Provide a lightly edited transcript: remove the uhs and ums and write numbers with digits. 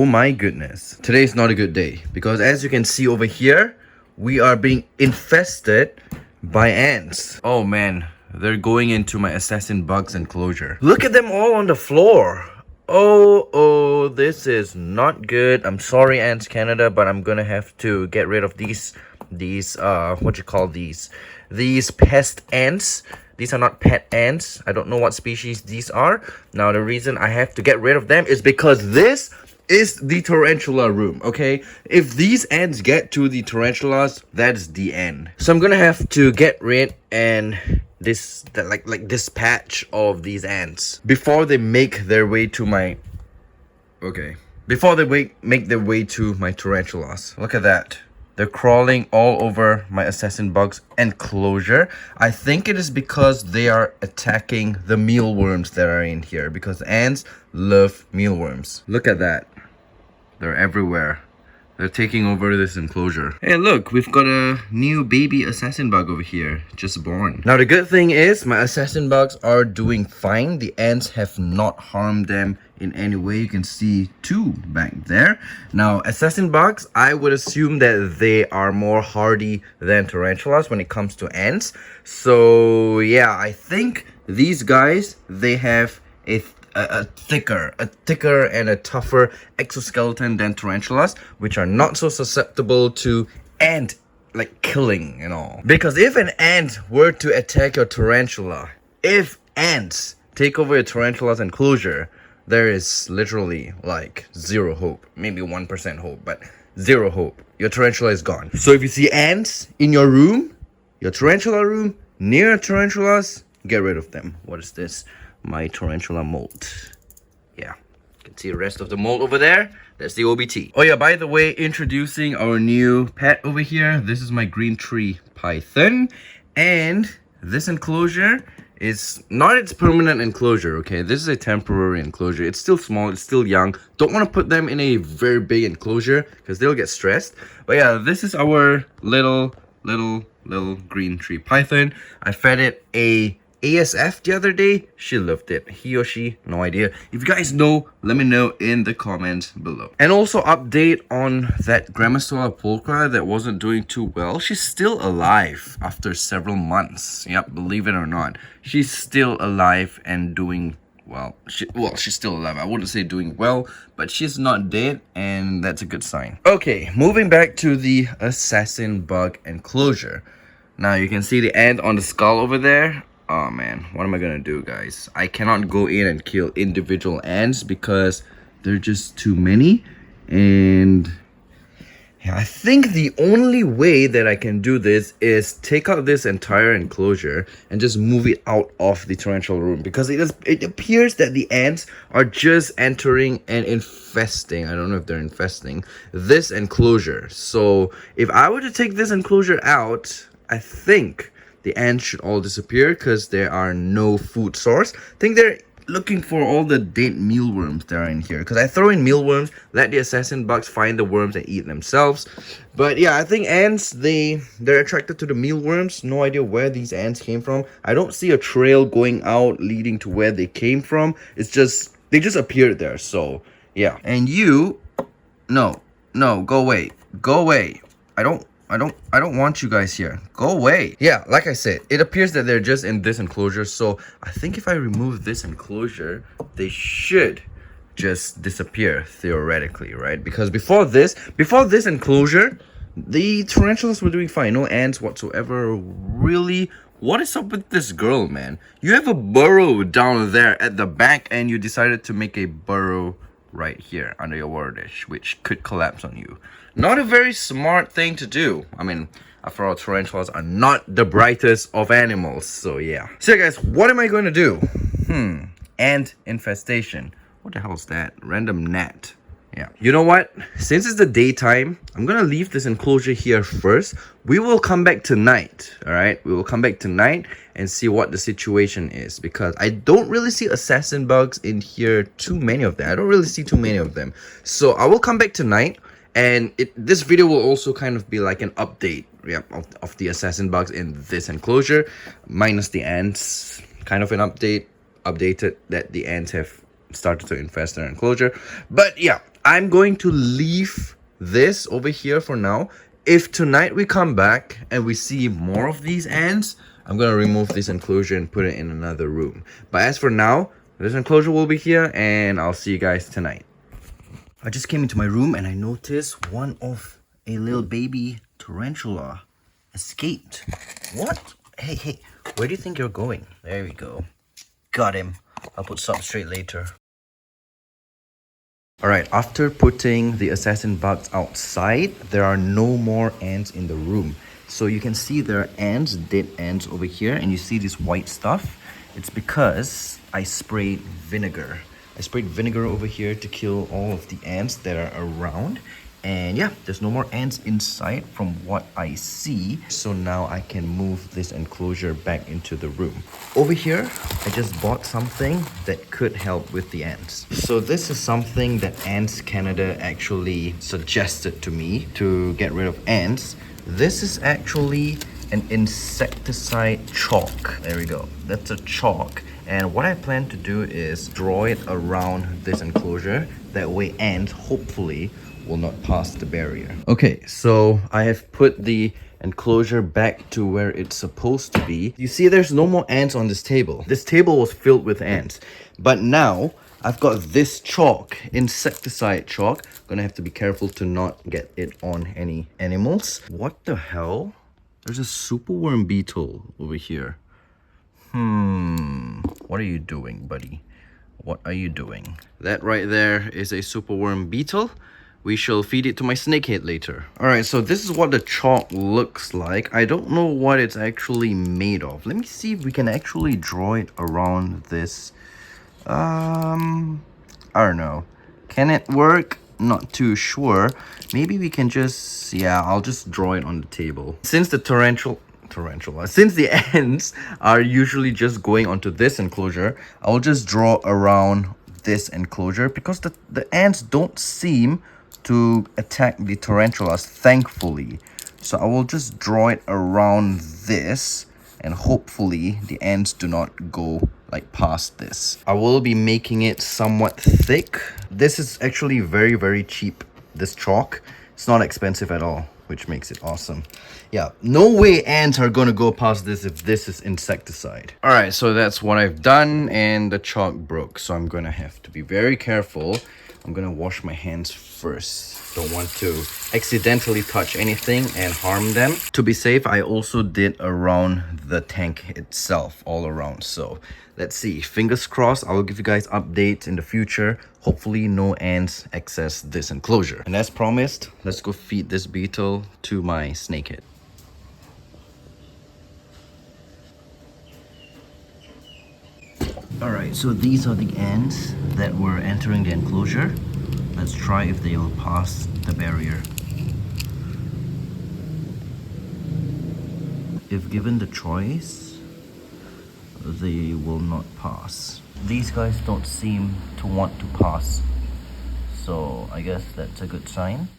Oh my goodness. Today is not a good day because as you can see over here, we are being infested by ants. Oh man, they're going into my assassin bugs enclosure. Look at them all on the floor. Oh, this is not good. I'm sorry, Ants Canada, but I'm gonna have to get rid of these what you call these pest ants. These are not pet ants. I don't know what species these are. Now, the reason I have to get rid of them is because this is the tarantula room, okay? If these ants get to the tarantulas, that's the end. So I'm gonna have to get rid and this patch of these ants before they make their way to my make their way to my tarantulas. Look at that. They're crawling all over my assassin bugs enclosure. I think it is because they are attacking the mealworms that are in here, because ants love mealworms. Look at that. They're everywhere. They're taking over this enclosure. Hey, look, we've got a new baby assassin bug over here, just born. Now, the good thing is my assassin bugs are doing fine. The ants have not harmed them in any way. You can see two back there. Now, assassin bugs, I would assume that they are more hardy than tarantulas when it comes to ants. So, yeah, I think these guys, they have a thicker and a tougher exoskeleton than tarantulas, which are not so susceptible to ant killing and all. Because if an ant were to attack your tarantula, if ants take over your tarantula's enclosure, there is literally zero hope. Maybe 1% hope, but zero hope. Your tarantula is gone. So if you see ants in your room, your tarantula room, near tarantulas, get rid of them. What is this? My tarantula mold. Yeah, you can see the rest of the mold over there. That's the OBT. Oh yeah, by the way, introducing our new pet over here. This is my green tree python, and this enclosure is not its permanent enclosure, okay? This is a temporary enclosure. It's still small, it's still young. Don't want to put them in a very big enclosure because they'll get stressed. But yeah, this is our little green tree python. I fed it a ASF the other day. She loved it. He or she, no idea. If you guys know, let me know in the comments below. And also update on that Grammastola pulchra that wasn't doing too well. She's still alive after several months. Yep, believe it or not. She's still alive and doing well. She's still alive. I wouldn't say doing well, but she's not dead, and that's a good sign. Okay, moving back to the assassin bug enclosure. Now you can see the ant on the skull over there. Oh man, what am I gonna do, guys? I cannot go in and kill individual ants because they're just too many. And yeah, I think the only way that I can do this is take out this entire enclosure and just move it out of the tarantula room, because it appears that the ants are just entering and infesting. I don't know if they're infesting this enclosure. So if I were to take this enclosure out, I think the ants should all disappear because there are no food source. I think they're looking for all the dead mealworms that are in here, because I throw in mealworms, let the assassin bugs find the worms and eat themselves. But yeah, I think ants, they're attracted to the mealworms. No idea where these ants came from. I don't see a trail going out leading to where they came from. It's just they just appeared there. So yeah. And you, no, go away, I don't want you guys here. Go away. Yeah, like I said, it appears that they're just in this enclosure. So I think if I remove this enclosure, they should just disappear theoretically, right? Because before this enclosure, the tarantulas were doing fine. No ants whatsoever. Really? What is up with this girl, man? You have a burrow down there at the back and you decided to make a burrow right here under your water dish, which could collapse on you. Not a very smart thing to do. I mean, after all, tarantulas are not the brightest of animals. So yeah. So guys, what am I going to do? Ant infestation. What the hell is that? Random gnat. Yeah. You know what? Since it's the daytime, I'm going to leave this enclosure here first. We will come back tonight. All right. We will come back tonight and see what the situation is, because I don't really see assassin bugs in here. Too many of them. I don't really see too many of them. So I will come back tonight. And this video will also kind of be like an update, of the assassin bugs in this enclosure, minus the ants. Kind of an updated that the ants have started to infest their enclosure. But yeah, I'm going to leave this over here for now. If tonight we come back and we see more of these ants, I'm gonna remove this enclosure and put it in another room. But as for now, this enclosure will be here, and I'll see you guys tonight. I just came into my room and I noticed one of a little baby tarantula escaped. What? Hey, where do you think you're going? There we go. Got him. I'll put substrate later. Alright, after putting the assassin bugs outside, there are no more ants in the room. So you can see there are ants, dead ants over here, and you see this white stuff. It's because I sprayed vinegar. I sprayed vinegar over here to kill all of the ants that are around. And yeah, there's no more ants inside from what I see. So now I can move this enclosure back into the room. Over here, I just bought something that could help with the ants. So this is something that Ants Canada actually suggested to me to get rid of ants. This is actually an insecticide chalk. There we go. That's a chalk. And what I plan to do is draw it around this enclosure. That way ants, hopefully, will not pass the barrier. Okay, so I have put the enclosure back to where it's supposed to be. You see there's no more ants on this table. This table was filled with ants. But now I've got this chalk, insecticide chalk. Gonna have to be careful to not get it on any animals. What the hell? There's a superworm beetle over here. What are you doing, buddy? What are you doing? That right there is a superworm beetle. We shall feed it to my snakehead later. Alright, so this is what the chalk looks like. I don't know what it's actually made of. Let me see if we can actually draw it around this. I don't know. Can it work? Not too sure. Maybe we can just... yeah, I'll just draw it on the table. Since the since the ants are usually just going onto this enclosure, I'll just draw around this enclosure because the ants don't seem to attack the tarantulas, thankfully. So I will just draw it around this, and hopefully the ants do not go like past this. I will be making it somewhat thick. This is actually very, very cheap, this chalk. It's not expensive at all, which makes it awesome. Yeah, no way ants are gonna go past this if this is insecticide. Alright, so that's what I've done, and the chalk broke, so I'm gonna have to be very careful. I'm gonna wash my hands first. Don't want to accidentally touch anything and harm them. To be safe, I also did around the tank itself, all around. So let's see, fingers crossed. I will give you guys updates in the future. Hopefully no ants access this enclosure. And as promised, let's go feed this beetle to my snakehead. Alright, so these are the ants that were entering the enclosure. Let's try if they'll pass the barrier. If given the choice, they will not pass. These guys don't seem to want to pass, so I guess that's a good sign.